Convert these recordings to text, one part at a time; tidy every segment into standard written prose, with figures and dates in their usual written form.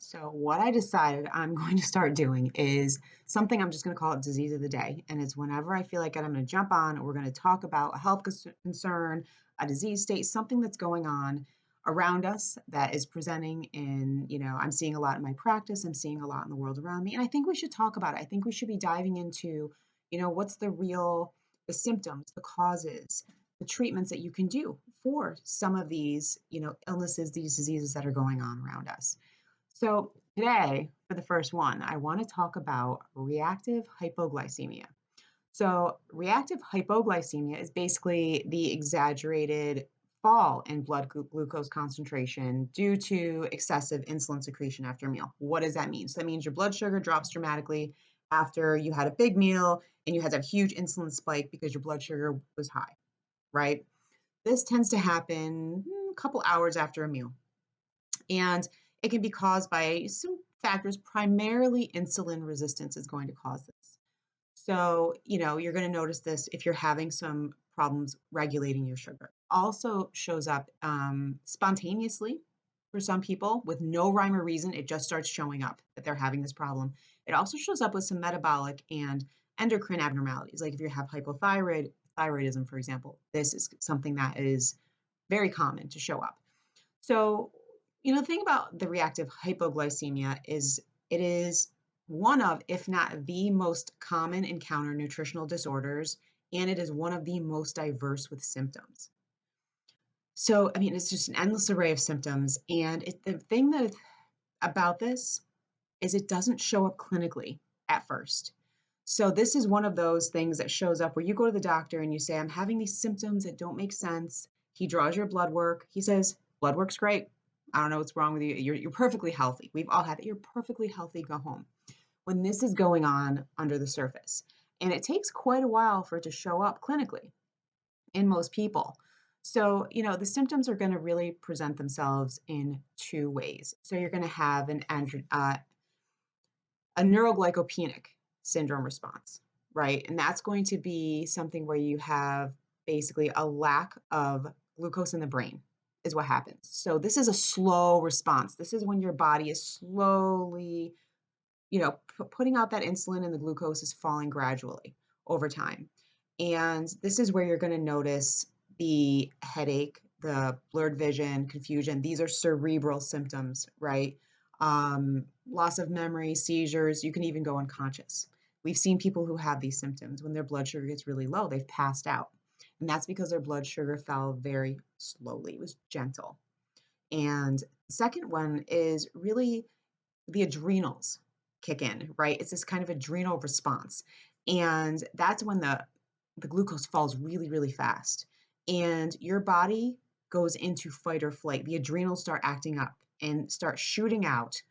So what I decided I'm going to start doing is something I'm just going to call it disease of the day. And it's whenever I feel like it, I'm going to jump on, we're going to talk about a health concern, a disease state, something that's going on around us that is presenting in, I'm seeing a lot in my practice, I'm seeing a lot in the world around me. And I think we should talk about it. I think we should be diving into, what's the symptoms, the causes, the treatments that you can do for some of these, illnesses, these diseases that are going on around us. So today, for the first one, I want to talk about reactive hypoglycemia. So reactive hypoglycemia is basically the exaggerated fall in blood glucose concentration due to excessive insulin secretion after a meal. What does that mean? So that means your blood sugar drops dramatically after you had a big meal and you had that huge insulin spike because your blood sugar was high, right? This tends to happen a couple hours after a meal. And it can be caused by some factors, primarily insulin resistance is going to cause this. So, you're going to notice this if you're having some problems regulating your sugar. Also shows up spontaneously for some people with no rhyme or reason. It just starts showing up that they're having this problem. It also shows up with some metabolic and endocrine abnormalities. Like if you have hypothyroidism, for example, this is something that is very common to show up. So, the thing about the reactive hypoglycemia is it is one of, if not the most common encounter nutritional disorders, and it is one of the most diverse with symptoms. So, it's just an endless array of symptoms. And the thing that about this is it doesn't show up clinically at first. So this is one of those things that shows up where you go to the doctor and you say, I'm having these symptoms that don't make sense. He draws your blood work. He says, blood work's great. I don't know what's wrong with you. You're perfectly healthy. We've all had it. You're perfectly healthy. Go home. When this is going on under the surface. And it takes quite a while for it to show up clinically in most people. So, the symptoms are going to really present themselves in two ways. So you're going to have a neuroglycopenic syndrome response, right? And that's going to be something where you have basically a lack of glucose in the brain is what happens. So this is a slow response. This is when your body is slowly, putting out that insulin and the glucose is falling gradually over time. And this is where you're going to notice the headache, the blurred vision, confusion. These are cerebral symptoms, right? Loss of memory, seizures, you can even go unconscious. We've seen people who have these symptoms when their blood sugar gets really low, they've passed out. And that's because their blood sugar fell very slowly. It was gentle. And the second one is really the adrenals kick in, right? It's this kind of adrenal response. And that's when the glucose falls really, really fast. And your body goes into fight or flight. The adrenals start acting up and start shooting out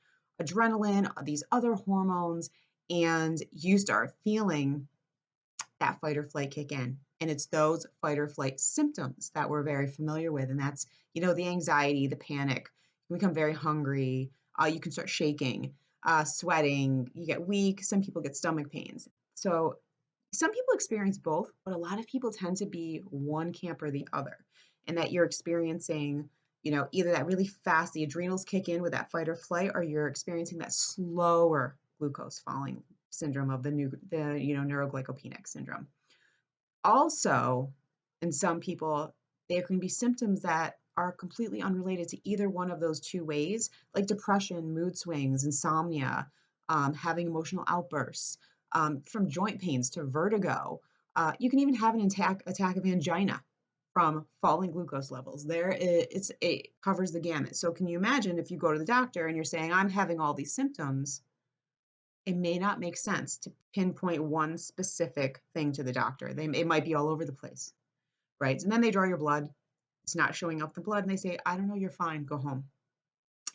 adrenaline, these other hormones, and you start feeling that fight or flight kick in. And it's those fight or flight symptoms that we're very familiar with. And that's, the anxiety, the panic. You become very hungry. You can start shaking, sweating. You get weak. Some people get stomach pains. So some people experience both, but a lot of people tend to be one camp or the other, and that you're experiencing, either that really fast, the adrenals kick in with that fight or flight, or you're experiencing that slower glucose falling syndrome of the neuroglycopenic syndrome. Also, in some people, there can be symptoms that are completely unrelated to either one of those two ways, like depression, mood swings, insomnia, having emotional outbursts, from joint pains to vertigo. You can even have an attack of angina from falling glucose levels. It covers the gamut. So can you imagine if you go to the doctor and you're saying, I'm having all these symptoms, it may not make sense to pinpoint one specific thing to the doctor. It might be all over the place, right? And then they draw your blood. It's not showing up the blood, and they say, I don't know, you're fine, go home.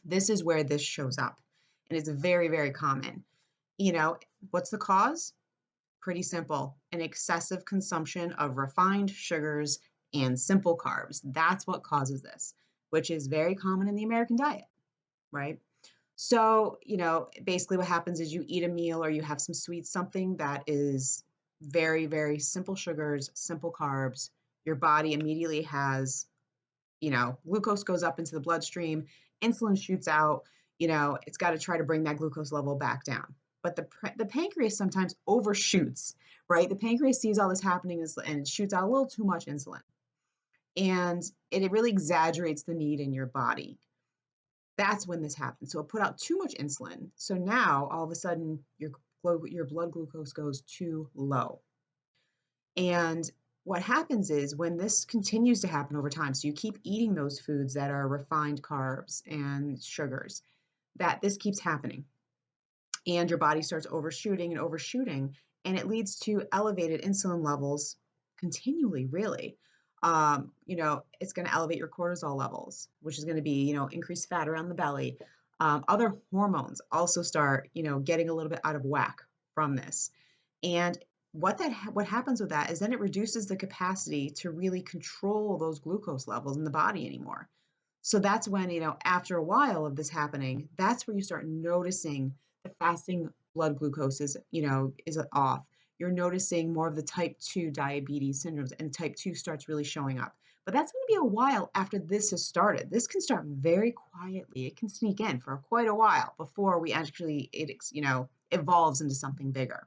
This is where this shows up, and it's very, very common. What's the cause? Pretty simple, an excessive consumption of refined sugars and simple carbs. That's what causes this, which is very common in the American diet, right? So, basically what happens is you eat a meal or you have some sweets, something that is very, very simple sugars, simple carbs. Your body immediately has, glucose goes up into the bloodstream, insulin shoots out, it's got to try to bring that glucose level back down. But the pancreas sometimes overshoots, right? The pancreas sees all this happening and it shoots out a little too much insulin. And it really exaggerates the need in your body. That's when this happens. So it put out too much insulin. So now all of a sudden your blood glucose goes too low. And what happens is when this continues to happen over time, so you keep eating those foods that are refined carbs and sugars, that this keeps happening. And your body starts overshooting and overshooting, and it leads to elevated insulin levels continually, really. It's going to elevate your cortisol levels, which is going to be, increased fat around the belly. Other hormones also start, getting a little bit out of whack from this. And what happens with that is then it reduces the capacity to really control those glucose levels in the body anymore. So that's when, after a while of this happening, that's where you start noticing the fasting blood glucose is off. You're noticing more of the type 2 diabetes syndromes, and type 2 starts really showing up. But that's going to be a while after this has started. This can start very quietly. It can sneak in for quite a while before it evolves into something bigger.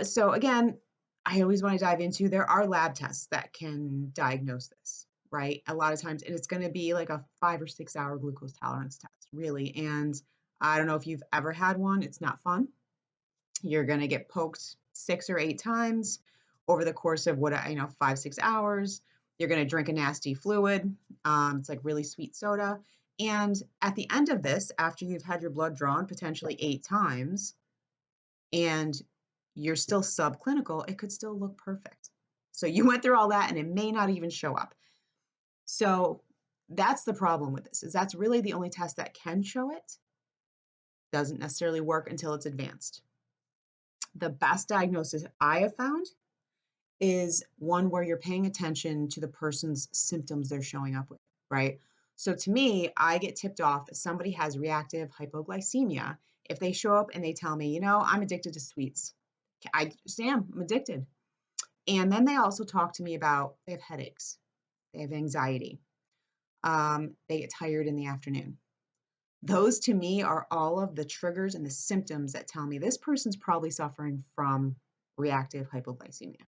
So again, I always want to dive into, there are lab tests that can diagnose this, right? A lot of times, and it's going to be like a 5 or 6 hour glucose tolerance test, really. And I don't know if you've ever had one. It's not fun. You're going to get poked 6 or 8 times over the course of 5, 6 hours. You're going to drink a nasty fluid. It's like really sweet soda. And at the end of this, after you've had your blood drawn potentially 8 times, and you're still subclinical, it could still look perfect. So you went through all that and it may not even show up. So that's the problem with this, is that's really the only test that can show it. Doesn't necessarily work until it's advanced. The best diagnosis I have found is one where you're paying attention to the person's symptoms they're showing up with, right? So to me, I get tipped off if somebody has reactive hypoglycemia if they show up and they tell me, I'm addicted to sweets. I'm addicted. And then they also talk to me about they have headaches, they have anxiety, they get tired in the afternoon. Those to me are all of the triggers and the symptoms that tell me this person's probably suffering from reactive hypoglycemia.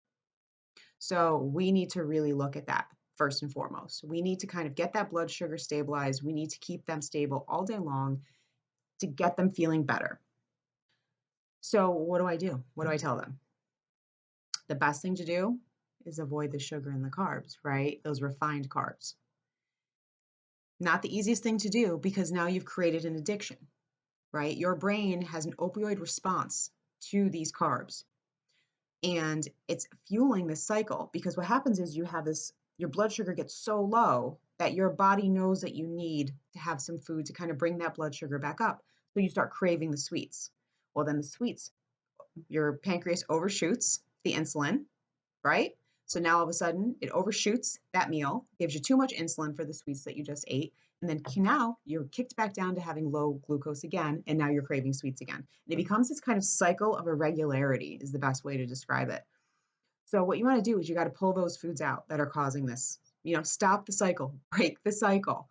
So we need to really look at that first and foremost. We need to kind of get that blood sugar stabilized. We need to keep them stable all day long to get them feeling better. So what do I do? What do I tell them? The best thing to do is avoid the sugar and the carbs, right? Those refined carbs. Not the easiest thing to do because now you've created an addiction, right? Your brain has an opioid response to these carbs. And it's fueling this cycle because what happens is your blood sugar gets so low that your body knows that you need to have some food to kind of bring that blood sugar back up. So you start craving the sweets. Well, then the sweets, your pancreas overshoots the insulin, right? So now all of a sudden it overshoots that meal, gives you too much insulin for the sweets that you just ate. And then now you're kicked back down to having low glucose again. And now you're craving sweets again. And it becomes this kind of cycle of irregularity is the best way to describe it. So what you want to do is you got to pull those foods out that are causing this, stop the cycle, break the cycle.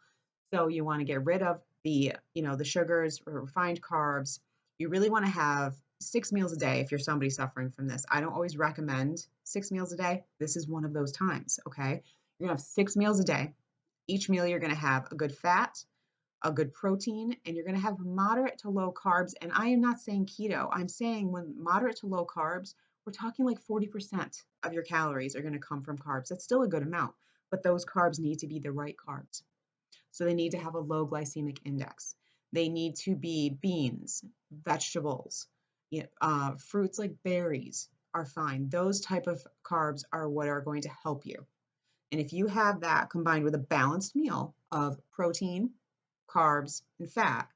So you want to get rid of the sugars or refined carbs. You really want to have 6 meals a day if you're somebody suffering from this. I don't always recommend 6 meals a day. This is one of those times, okay? You're going to have 6 meals a day. Each meal you're going to have a good fat, a good protein, and you're going to have moderate to low carbs. And I am not saying keto. I'm saying when moderate to low carbs, we're talking like 40% of your calories are going to come from carbs. That's still a good amount, but those carbs need to be the right carbs. So they need to have a low glycemic index. They need to be beans, vegetables, fruits like berries are fine. Those type of carbs are what are going to help you. And if you have that combined with a balanced meal of protein, carbs, and fat,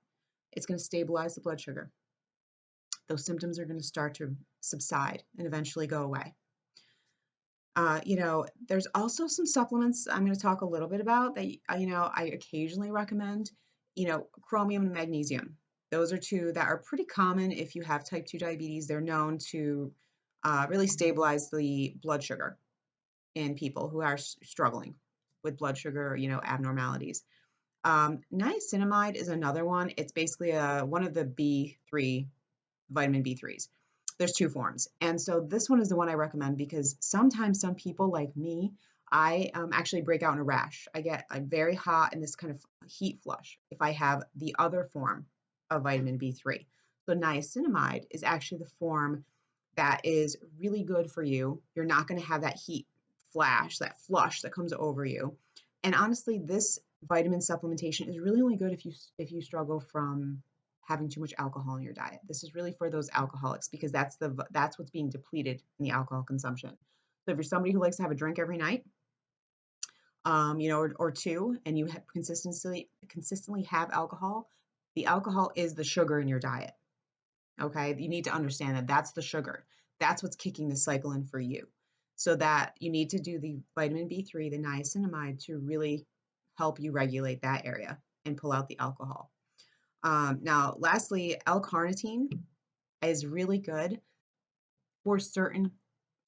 it's going to stabilize the blood sugar. Those symptoms are going to start to subside and eventually go away. There's also some supplements I'm going to talk a little bit about that, I occasionally recommend, chromium and magnesium. Those are two that are pretty common if you have type 2 diabetes. They're known to really stabilize the blood sugar in people who are struggling with blood sugar, abnormalities. Niacinamide is another one. It's basically one of the B3, vitamin B3s. There's two forms. And so this one is the one I recommend because sometimes some people like me, I actually break out in a rash. I get very hot and this kind of heat flush if I have the other form of vitamin B3. So niacinamide is actually the form that is really good for you. You're not going to have that heat flash, that flush that comes over you. And honestly, this vitamin supplementation is really only good if you struggle from having too much alcohol in your diet. This is really for those alcoholics because that's what's being depleted in the alcohol consumption. So if you're somebody who likes to have a drink every night, or two, and you have consistently have alcohol, the alcohol is the sugar in your diet. Okay, you need to understand that that's the sugar. That's what's kicking the cycle in for you. So that you need to do the vitamin B3, the niacinamide, to really help you regulate that area and pull out the alcohol. Now, lastly, L-carnitine is really good for certain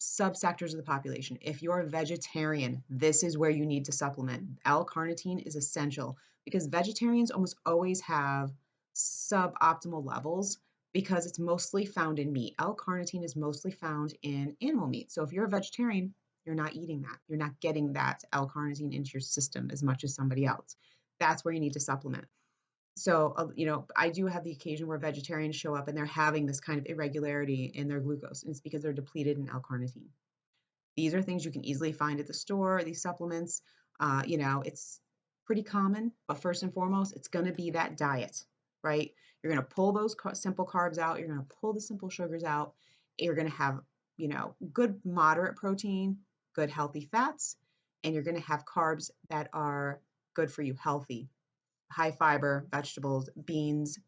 subsectors of the population. If you're a vegetarian, this is where you need to supplement. L-carnitine is essential because vegetarians almost always have suboptimal levels because it's mostly found in meat. L-carnitine is mostly found in animal meat. So if you're a vegetarian, you're not eating that. You're not getting that L-carnitine into your system as much as somebody else. That's where you need to supplement. So, I do have the occasion where vegetarians show up and they're having this kind of irregularity in their glucose, and it's because they're depleted in L-carnitine. These are things you can easily find at the store, these supplements. It's pretty common, but first and foremost, it's going to be that diet, right? You're going to pull those simple carbs out, you're going to pull the simple sugars out, you're going to have, good moderate protein, good healthy fats, and you're going to have carbs that are good for you, healthy, high fiber, vegetables, beans,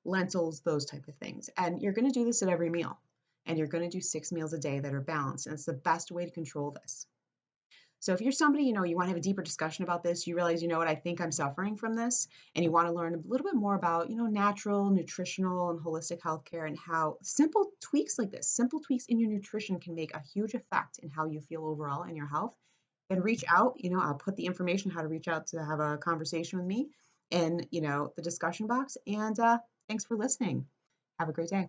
lentils, those type of things. And you're going to do this at every meal. And you're going to do 6 meals a day that are balanced. And it's the best way to control this. So if you're somebody, you want to have a deeper discussion about this, you realize, I think I'm suffering from this, and you want to learn a little bit more about, natural, nutritional, and holistic healthcare and how simple tweaks like this, simple tweaks in your nutrition can make a huge effect in how you feel overall in your health, then reach out. I'll put the information how to reach out to have a conversation with me in, the discussion box. And thanks for listening. Have a great day.